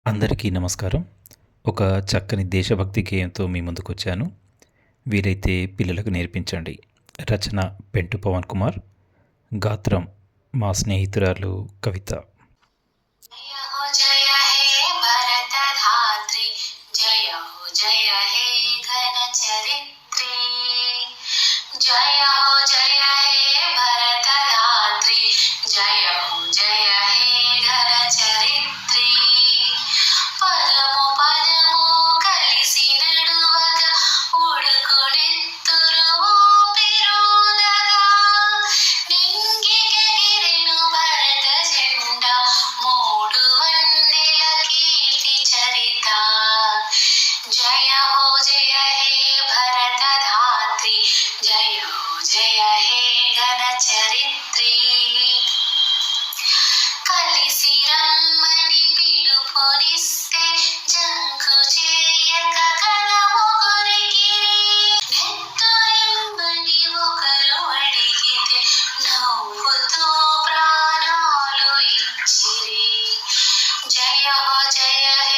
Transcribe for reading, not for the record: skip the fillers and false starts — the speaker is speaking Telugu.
అందరికీ నమస్కారం. ఒక చక్కని దేశభక్తి గేయంతో మీ ముందుకొచ్చాను. వీలైతే పిల్లలకు నేర్పించండి. రచన పెంటు పవన్ కుమార్. గాత్రం మా స్నేహితురాలు కవిత. जय हो जय हे भरतधात्री, जय हो जय हे घनचरित्री। जय हो जय हे भरतधात्री, जय हो जय हे घनचरित्री। పదము పదము కలిసి నడువగా ఉడుకునెత్తురు ఊపిరూదగా నింగికెగిరెను భరత జెండా మూడు వన్నెల కీర్తి చరిత। జయ హో జయ హే భరతధాత్రి, జయ హో జయ హే ఘనచరిత్రి। కలిసి రమ్మని పిలుపునిస్తే జంకు చేయక కలముగురికిరి। నెత్తురెమ్మని ఒకరు అడిగితే నవ్వుతూ ప్రాణాలు ఇచ్చిరి। జయ హో జయ హే